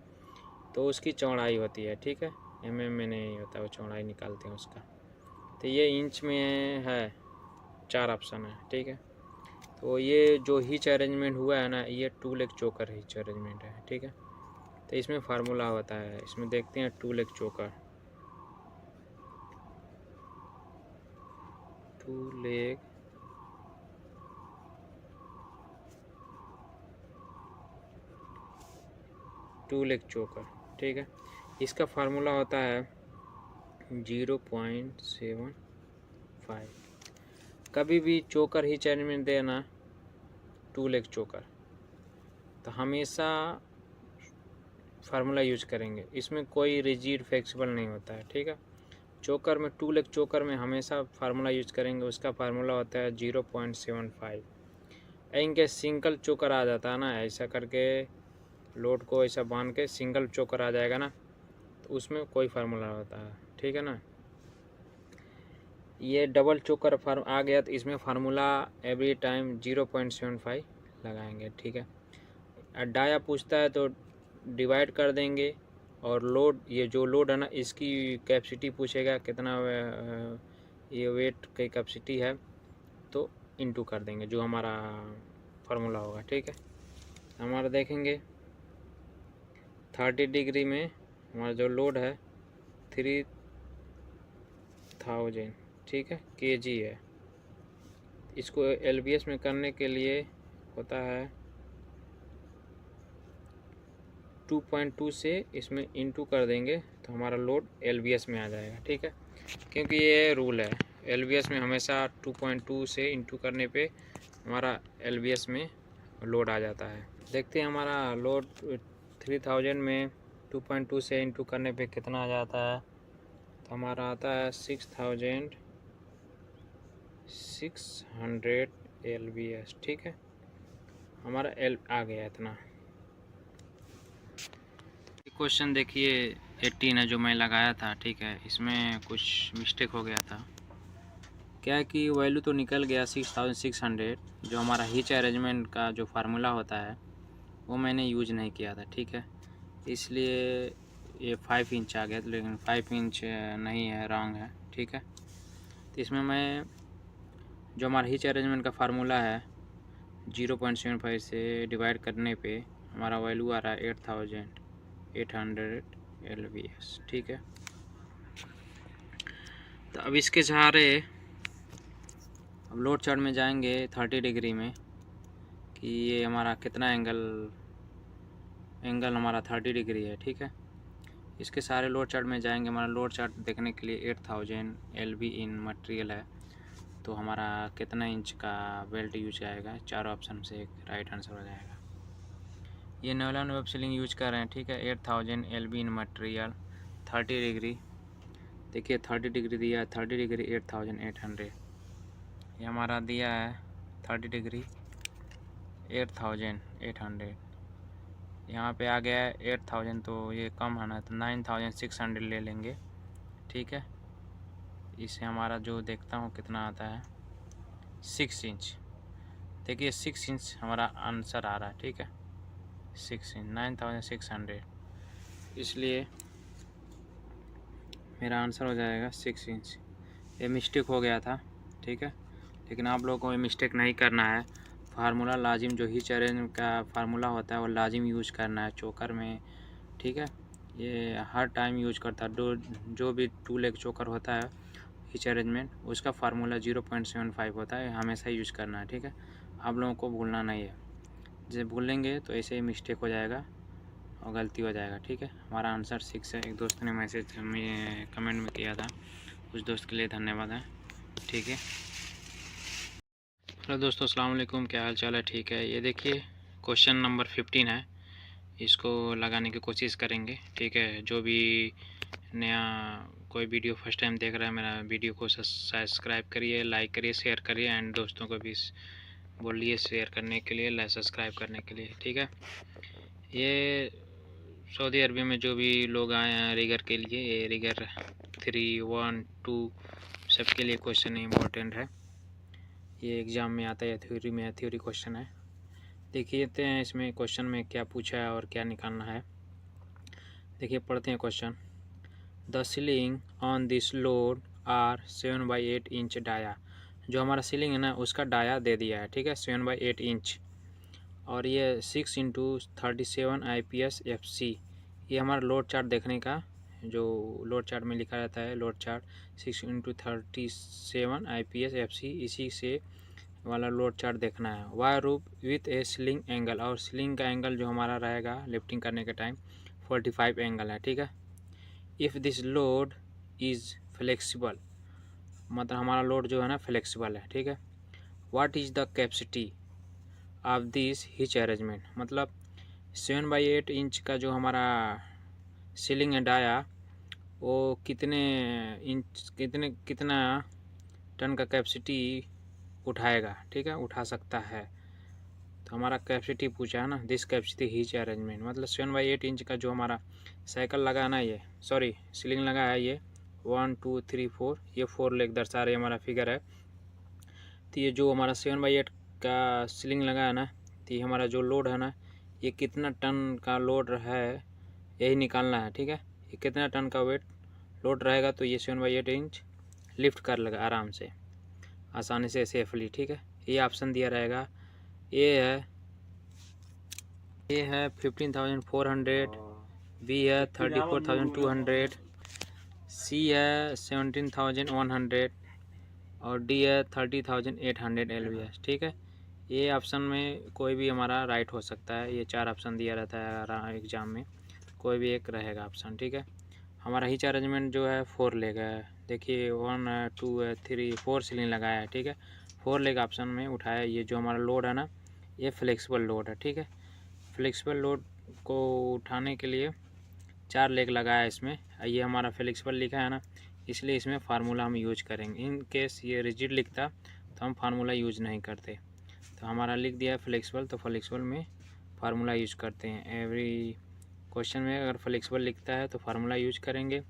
तो उसकी चौड़ाई होती है, ठीक है, mm में नहीं होता, वो चौड़ाई निकालते हैं उसका। तो ये इंच में है, 4 ऑप्शन है, ठीक है। तो ये जो हिच अरेंजमेंट हुआ है ना, ये 2 लेग चोकर हिच अरेंजमेंट है, ठीक है। तो इसमें फार्मूला होता है, इसमें देखते हैं 2 लेग चोकर, 2 लेग चोकर, ठीक है। इसका फार्मूला होता है 0.75। कभी भी चोकर हिच अरेंजमेंट देना 2 लेग चोकर, तो हमेशा फार्मूला यूज करेंगे, इसमें कोई रिजिड फ्लेक्सिबल नहीं होता है, ठीक है। चोकर में 2 लेग चोकर में हमेशा फार्मूला यूज करेंगे, उसका फार्मूला होता है 0.75। इनके सिंगल चोकर आ जाता है ना, ऐसा करके लोड को ऐसा बांध के सिंगल चोकर आ जाएगा ना, तो उसमें कोई फार्मूला होता है, ठीक है ना। ये डबल चोकर फार्म आ गया तो इसमें फार्मूला एवरी टाइम 0.75 लगाएंगे, ठीक है। डाया पूछता है तो डिवाइड कर देंगे, और लोड, ये जो लोड है ना इसकी कैपेसिटी पूछेगा कितना ये वेट की कैपेसिटी है, तो इनटू कर देंगे जो हमारा फार्मूला होगा, ठीक है। हमारा देखेंगे 30 डिग्री में हमारा जो लोड है 3000, ठीक है, केजी है। इसको एलबीएस में करने के लिए होता है 2.2 से इसमें इनटू कर देंगे तो हमारा लोड एलबीएस में आ जाएगा, ठीक है। क्योंकि ये रूल है, एलबीएस में हमेशा 2.2 से इनटू करने पे हमारा एलबीएस में लोड आ जाता है। देखते हैं हमारा लोड 3000 में 2.2 से इनटू करने पे कितना आ जाता है। तो हमारा आता है 6600 एलबीएस, ठीक है। हमारा एल आ गया इतना। क्वेश्चन देखिए 18 है जो मैं लगाया था, ठीक है। इसमें कुछ मिस्टेक हो गया था, क्या है कि वैल्यू तो निकल गया 6600, जो हमारा हिच अरेंजमेंट का जो फार्मूला होता है वो मैंने यूज नहीं किया था, ठीक है। इसलिए ये 5 इंच आ गया, लेकिन 5 इंच नहीं है, रॉन्ग है, ठीक है। तो इसमें मैं जो हमारा हिच अरेंजमेंट का फार्मूला है 0.75 से डिवाइड करने पे हमारा वैल्यू आ रहा है 8800 एलबीएस, ठीक है। तो अब इसके सहारे अब लोड चार्ट में जाएंगे 30 डिग्री में कि ये हमारा कितना एंगल हमारा 30 डिग्री है, ठीक है। इसके सारे लोड चार्ट में जाएंगे। हमारा लोड चार्ट देखने के लिए 8000 एलबी इन मटेरियल है, तो हमारा कितना इंच का बेल्ट यूज आएगा, चारों ऑप्शन से एक राइट आंसर हो जाएगा। ये नॉलन वेब सीलिंग यूज कर रहे हैं, ठीक है। 8000 एलबी इन मटेरियल 30 डिग्री, देखिए 30 डिग्री दिया है, 30 डिग्री 8800, ये हमारा दिया है 30 डिग्री 8800, यहाँ पे आ गया है 8000, तो ये कम है ना, तो 9600 ले लेंगे, ठीक है। इसे हमारा जो देखता हूँ कितना आता है 6 इंच, देखिए 6 इंच हमारा आंसर आ रहा है, ठीक है। 6 इंच 9600, इसलिए मेरा आंसर हो जाएगा 6 इंच। ये मिस्टेक हो गया था, ठीक है, लेकिन आप लोगों को ये मिस्टेक नहीं करना है। फार्मूला लाजिम, जो हिच अरेंज का फार्मूला होता है वो लाजिम यूज करना है चोकर में, ठीक है। ये हर टाइम यूज करता है, जो भी 2 लेग चोकर होता है हिच अरेंजमेंट, उसका फार्मूला 0.75 होता है, हमेशा यूज करना है, ठीक है। आप लोगों को भूलना नहीं है, जब भूलेंगे तो ऐसे ही मिस्टेक हो जाएगा और गलती हो जाएगा, ठीक है। हमारा आंसर 6 है। एक दोस्त ने मैसेज हमें कमेंट में किया था, उस दोस्त के लिए धन्यवाद है, ठीक है। हेलो दोस्तों, अस्सलाम वालेकुम, क्या हाल चाल है, ठीक है। ये देखिए क्वेश्चन नंबर 15 है, इसको लगाने की कोशिश करेंगे, ठीक है। जो भी नया कोई वीडियो फर्स्ट टाइम देख रहा है, मेरा वीडियो को सब्सक्राइब करिए, लाइक करिए, शेयर करिए, एंड दोस्तों को भी बोलिए शेयर करने के लिए, लाइक सब्सक्राइब करने के लिए, ठीक है। ये सऊदी अरबिया में जो भी लोग आए हैं रिगर के लिए, ये रिगर 3, 1, 2 सबके लिए क्वेश्चन इम्पोर्टेंट है। ये एग्ज़ाम में आता है, थ्योरी में है, थ्योरी क्वेश्चन है। देखिए हैं इसमें क्वेश्चन में क्या पूछा है और क्या निकालना है। देखिए पढ़ते हैं question. The sling on this load are 7/8 inch dia, जो हमारा सीलिंग है ना उसका डाया दे दिया है, ठीक है, 7/8 इंच, और ये 6 × 37 IPS FC। ये हमारा लोड चार्ट देखने का, जो लोड चार्ट में लिखा रहता है लोड चार्ट 6 × 37 IPS FC, इसी से वाला लोड चार्ट देखना है। वायर रूप विथ ए सीलिंग एंगल, और सीलिंग का एंगल जो हमारा रहेगा लिफ्टिंग करने के टाइम 45 एंगल है, ठीक है। If this load is flexible, मतलब हमारा लोड जो है ना फ्लेक्सिबल है, ठीक है। What is the capacity of this hitch arrangement, मतलब 7/8 इंच का जो हमारा सीलिंग है डाया, वो कितना टन का कैपेसिटी उठाएगा, ठीक है, उठा सकता है। तो हमारा कैपेसिटी पूछा है ना, दिस कैपेसिटी हिच अरेंजमेंट, मतलब 7/8 इंच का जो हमारा साइकिल लगा है ना, ये सॉरी सीलिंग लगा है, ये 1 2 3 4, ये 4 लेग दर्शा रही हमारा फिगर है। तो ये जो हमारा 7/8 का सीलिंग लगा है ना, तो ये हमारा जो लोड है ना, ये कितना टन का लोड है यही निकालना है, ठीक है। ये कितना टन का वेट लोड रहेगा, तो ये 7/8 इंच लिफ्ट कर लेगा आराम से, आसानी से, सेफली, ठीक है। ये ऑप्शन दिया रहेगा, ये है 15,400, बी है 34,200, सी है 17,100 और डी है 30,800 LBS, ठीक है। ये ऑप्शन में कोई भी हमारा राइट हो सकता है, ये 4 ऑप्शन दिया रहता है एग्ज़ाम में, कोई भी एक रहेगा ऑप्शन, ठीक है। हमारा हिच अरेंजमेंट जो है 4 लेग है, देखिए 1 है 2 है 3 4 सीलिंग लगाया है, ठीक है। 4 लेग ऑप्शन में उठाया। ये जो हमारा लोड है ना, ये फ्लेक्सिबल लोड है, ठीक है। फ्लेक्सिबल लोड को उठाने के लिए 4 लेग लगाया इसमें, ये हमारा फ्लेक्सिबल लिखा है ना, इसलिए इसमें फार्मूला हम यूज करेंगे। इन केस ये रिजिड लिखता तो हम फार्मूला यूज नहीं करते, तो हमारा लिख दिया है फ्लेक्सिबल, तो फ्लेक्सिबल में फार्मूला यूज करते हैं। एवरी क्वेश्चन में अगर फ्लेक्सिबल लिखता है तो फार्मूला यूज करेंगे,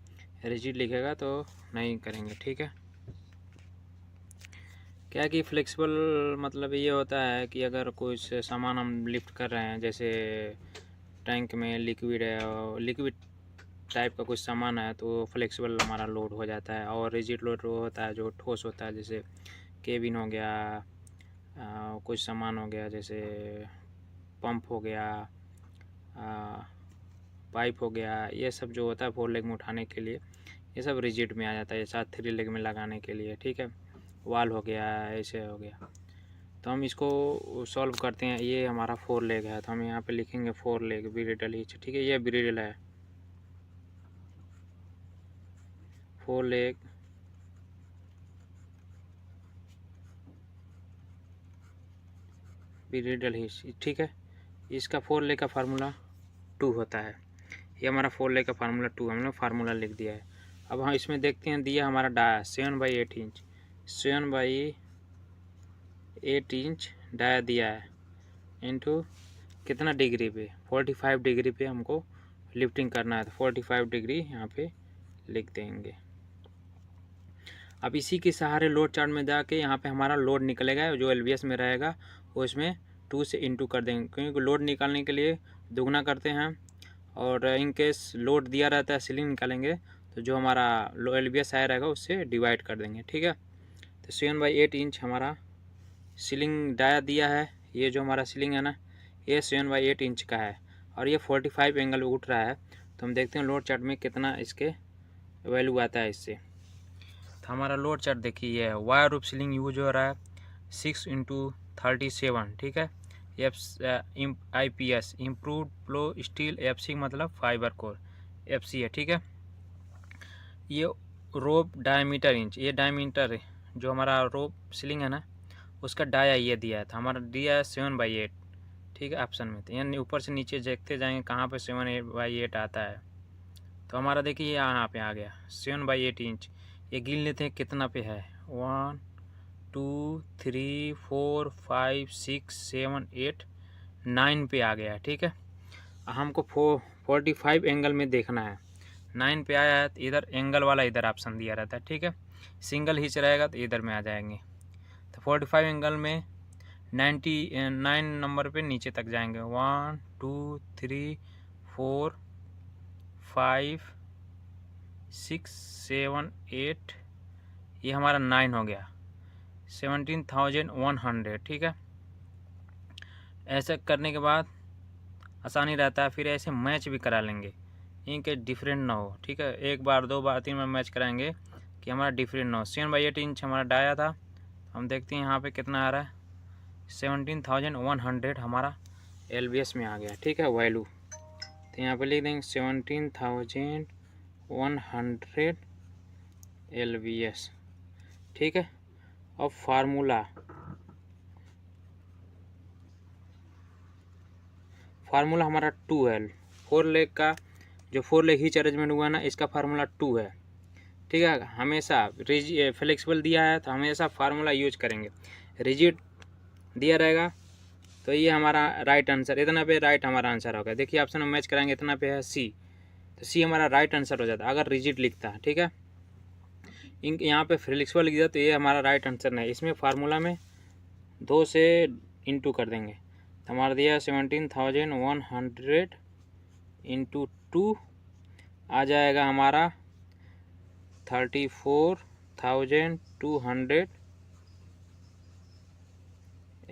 रिजिड लिखेगा तो नहीं करेंगे, ठीक है। क्या कि फ्लेक्सिबल मतलब ये होता है कि अगर कोई सामान हम लिफ्ट कर रहे हैं, जैसे टैंक में लिक्विड है और लिक्विड टाइप का कुछ सामान है, तो फ्लेक्सिबल हमारा लोड हो जाता है। और रिजिड लोड वो होता है जो ठोस होता है, जैसे केबिन हो गया, कुछ सामान हो गया, जैसे पंप हो गया, पाइप हो गया, ये सब जो होता है 4 लेग में उठाने के लिए, ये सब रिजिड में आ जाता है, ये साथ 3 लेग में लगाने के लिए, ठीक है। वाल हो गया, ऐसे हो गया। तो हम इसको सॉल्व करते हैं। ये हमारा 4 लेग है, तो हम यहाँ पे लिखेंगे 4 लेग ब्रिडल हिच, ठीक है। ये ब्रिडल है, 4 लेग ब्रिडल हिच, ठीक है। इसका 4 लेग का फार्मूला 2 होता है। ये हमारा 4 लेग का फार्मूला 2, हमने फार्मूला लिख दिया है। अब हम इसमें देखते हैं, दिया हमारा डाया 7/8 इंच, 7/8 इंच डाया दिया है, इनटू कितना डिग्री पे, 45 डिग्री पे हमको लिफ्टिंग करना है, तो 45 डिग्री यहाँ पे लिख देंगे। अब इसी के सहारे लोड चार्ट में जाके यहाँ पे हमारा लोड निकलेगा, जो LBS में रहेगा वो इसमें 2 से इंटू कर देंगे, क्योंकि लोड निकालने के लिए दुगना करते हैं, और इन केस लोड दिया रहता है सीलिंग निकालेंगे तो जो हमारा LBS आया रहेगा उससे डिवाइड कर देंगे, ठीक है। तो 7/8 इंच हमारा सीलिंग डाया दिया है। ये जो हमारा सीलिंग है ना, ये 7/8 इंच का है, और ये 45 एंगल उठ रहा है। तो हम देखते हैं लोड चार्ट में कितना इसके वैल्यू आता है इससे। तो हमारा लोड चार्ट देखिए, ये है वायर रूफ सीलिंग यूज हो रहा है 6x37, ठीक है। IPS improved flow steel, FC मतलब फाइबर कोर, FC है, ठीक है। ये रोप डायमीटर इंच, ये डायमीटर जो हमारा रोप सीलिंग है ना, उसका डाया ये दिया है, तो हमारा दिया है 7/8, ठीक है ऑप्शन में। तो यानी ऊपर से नीचे देखते जाएंगे कहाँ पे 7/8 आता है। तो हमारा देखिए यहाँ पे आ गया 7/8 इंच। ये गिन लेते हैं कितना पे है, 1 2 3 4 5 6 7 8 9 पे आ गया, ठीक है। हमको 45 एंगल में देखना है, 9 पे आया है तो इधर एंगल वाला इधर ऑप्शन दिया रहता है, ठीक है। सिंगल हिच रहेगा तो इधर में आ जाएंगे। तो 45 एंगल में 99 नंबर पे नीचे तक जाएंगे, 1 2 3 4 5 6 7 8, ये हमारा 9 हो गया, 17,100, ठीक है। ऐसा करने के बाद आसानी रहता है, फिर ऐसे मैच भी करा लेंगे, इनके डिफरेंट ना हो, ठीक है। 1 बार 2 बार 3 बार मैच कराएंगे कि हमारा डिफरेंट ना हो। 7/8 इंच हमारा डाया था, हम देखते हैं यहाँ पे कितना आ रहा है, 17,100 हमारा LBS में आ गया, ठीक है वैल्यू। तो यहाँ पे लिख देंगे 17,100 LBS, ठीक है। अब फार्मूला हमारा 2 है। 4 लेग का जो 4 लेग हिच अरेंजमेंट हुआ ना, इसका फार्मूला 2 है, ठीक है। हमेशा फ्लेक्सिबल दिया है तो हमेशा फार्मूला यूज करेंगे। रिजिड दिया रहेगा तो ये हमारा राइट आंसर, इतना पे राइट हमारा आंसर हो गया। देखिए ऑप्शन में मैच कराएंगे, इतना पे है सी, तो सी हमारा राइट आंसर हो जाता अगर रिजिड लिखता है। ठीक है, यहाँ पे फ्लेक्सिबल लिख दिया तो ये हमारा राइट आंसर नहीं। इसमें फार्मूला में 2 से इंटू कर देंगे तो हमारा दिया 17,100 इंटू 2 आ जाएगा हमारा 34,200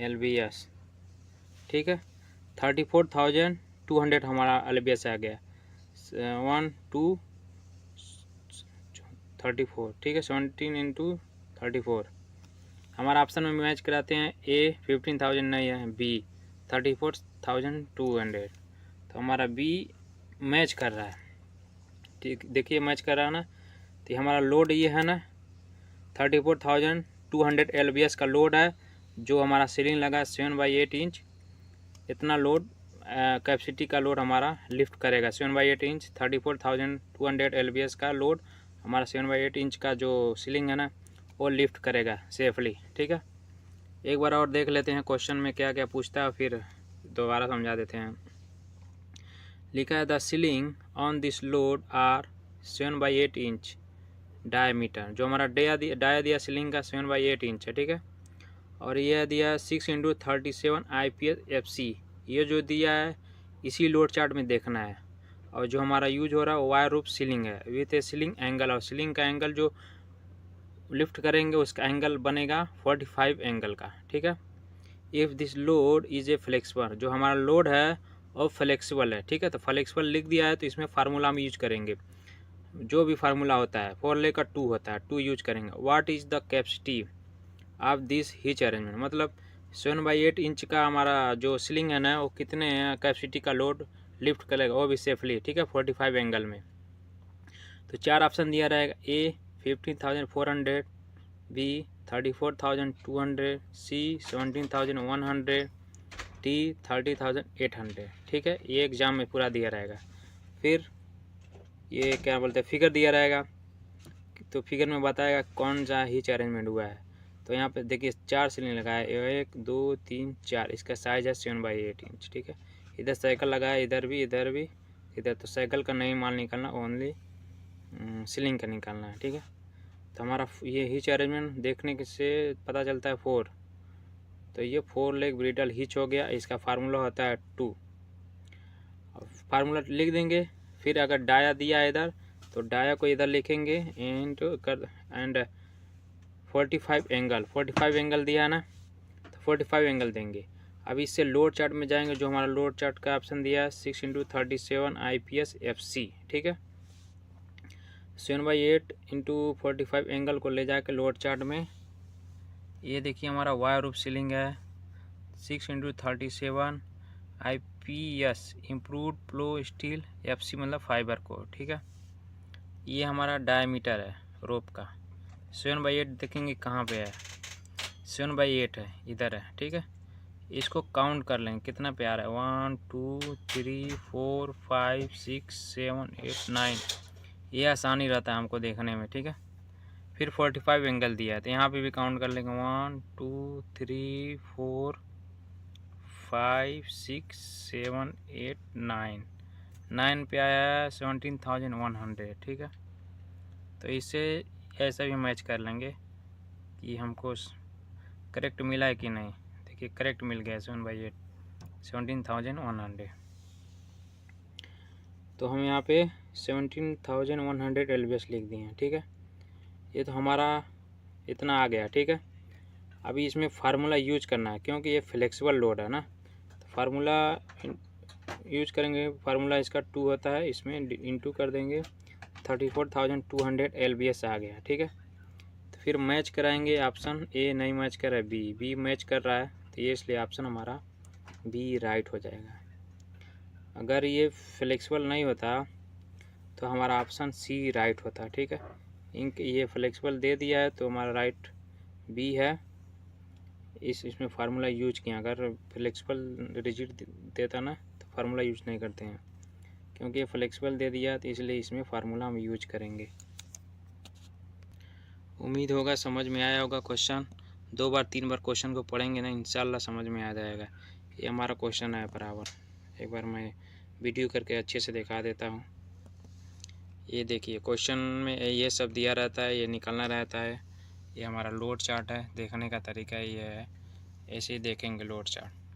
LBS। ठीक है, 34,200 हमारा LBS आ गया। 1 2 34, ठीक है, 17 इंटू 34 हमारा ऑप्शन में मैच कराते हैं। ए 15,000 नहीं है, बी 34,200, तो हमारा बी मैच कर रहा है। ठीक, देखिए मैच कर रहा है ना, तो हमारा लोड ये है ना 34,200 LBS का लोड है, जो हमारा सीलिंग लगा 7/8 इंच। इतना लोड कैपेसिटी का लोड हमारा लिफ्ट करेगा 7/8 इंच। 34,200 LBS का लोड हमारा 7/8 इंच का जो सीलिंग है ना वो लिफ्ट करेगा सेफली। ठीक है, एक बार और देख लेते हैं क्वेश्चन में क्या क्या पूछता है, फिर दोबारा समझा देते हैं। लिखा है the sling on this load are 7/8 inch diameter. जो हमारा डाया दिया सीलिंग का 7/8 इंच है। ठीक है, और यह दिया 6x37 IPS FC। ये जो दिया है इसी लोड चार्ट में देखना है। और जो हमारा यूज हो रहा है वायर रूफ सीलिंग है विथ ए सीलिंग एंगल, और सीलिंग का एंगल जो लिफ्ट करेंगे उसका एंगल बनेगा 45 एंगल का। ठीक है, if this load is a flexible, जो हमारा लोड है और फ्लेक्सिबल है। ठीक है, तो फ्लेक्सिबल लिख दिया है तो इसमें फार्मूला हम यूज करेंगे, जो भी फार्मूला होता है 4 लेकर 2 होता है, 2 यूज करेंगे। What is the capacity of this hitch arrangement, मतलब 7/8 इंच का हमारा जो सीलिंग है ना वो कितने कैपेसिटी का लोड लिफ्ट करेगा, वो भी सेफली। ठीक है, 45 एंगल में। तो 4 ऑप्शन दिया रहेगा। ए 15,400, बी 34,200, सी 17,100, डी 30,800। ठीक है, ये एग्जाम में पूरा दिया रहेगा। फिर ये क्या बोलते हैं फिगर दिया रहेगा, तो फिगर में बताएगा कौन सा हिच अरेंजमेंट हुआ है। तो यहाँ पे देखिए 4 सीलिंग लगा है, 1 2 3 4, इसका साइज है 7/8 इंच। ठीक है, इधर साइकिल लगा है, इधर भी इधर भी इधर, तो साइकिल का नहीं माल निकालना, ओनली सीलिंग का निकालना है। ठीक है, तो हमारा ये हिच अरेंजमेंट देखने से पता चलता है 4, तो ये 4 लेग ब्रिडल हिच हो गया। इसका फार्मूला होता है 2, फार्मूला लिख देंगे। फिर अगर डाया दिया है इधर तो डाया को इधर लिखेंगे एंड 45 एंगल दिया है ना, तो 45 एंगल देंगे। अब इससे लोड चार्ट में जाएंगे, जो हमारा लोड चार्ट का ऑप्शन दिया है 6x37 IPS FC। ठीक है, 7/8 इंटू 45 एंगल को ले जाके लोड चार्ट में, ये देखिए हमारा वायर रूफ सीलिंग है 6x37 IPS improved flow steel FC, मतलब फाइबर को। ठीक है, ये हमारा डायमीटर है रोप का। 7/8 देखेंगे कहाँ पे है, 7/8 है, इधर है। ठीक है, इसको काउंट कर लेंगे कितना पे आ रहा है, 1 2 3 4 5 6 7 8 9। ये आसानी रहता है हमको देखने में। ठीक है, फिर 45 एंगल दिया है तो यहाँ पे भी काउंट कर लेंगे 1 2 3 4 5 6 7 8 9। 9 पे आया है 17,100। ठीक है, तो इससे ऐसा भी मैच कर लेंगे कि हमको करेक्ट मिला है कि नहीं। देखिए करेक्ट मिल गया 7/8 17,100। तो हम यहाँ पे 17,100 LBS लिख दिए हैं। ठीक है, ये तो हमारा इतना आ गया। ठीक है, अभी इसमें फार्मूला यूज करना है क्योंकि ये फ्लेक्सिबल लोड है ना, तो फार्मूला यूज करेंगे। फार्मूला इसका 2 होता है, इसमें इंटू कर देंगे 34,200 LBS आ गया। ठीक है, तो फिर मैच कराएंगे। ऑप्शन ए नहीं मैच कर रहा है, बी मैच कर रहा है, तो ये इसलिए ऑप्शन हमारा बी राइट हो जाएगा। अगर ये फ्लेक्सिबल नहीं होता तो हमारा ऑप्शन सी राइट होता। ठीक है, ये फ्लेक्सिबल दे दिया है तो हमारा राइट बी है। इसमें फार्मूला यूज किया, अगर फ्लेक्सिबल रिजिड देता ना तो फार्मूला यूज नहीं करते हैं, क्योंकि ये फ्लेक्सिबल दे दिया तो इसलिए इसमें फार्मूला हम यूज करेंगे। उम्मीद होगा समझ में आया होगा क्वेश्चन। 2 बार 3 बार क्वेश्चन को पढ़ेंगे ना इंशाल्लाह समझ में आ जाएगा। ये हमारा क्वेश्चन है बराबर। एक बार मैं वीडियो करके अच्छे से दिखा देता हूँ। ये देखिए क्वेश्चन में ये सब दिया रहता है, ये निकालना रहता है। ये हमारा लोड चार्ट है, देखने का तरीका ये है, ऐसे ही देखेंगे लोड चार्ट।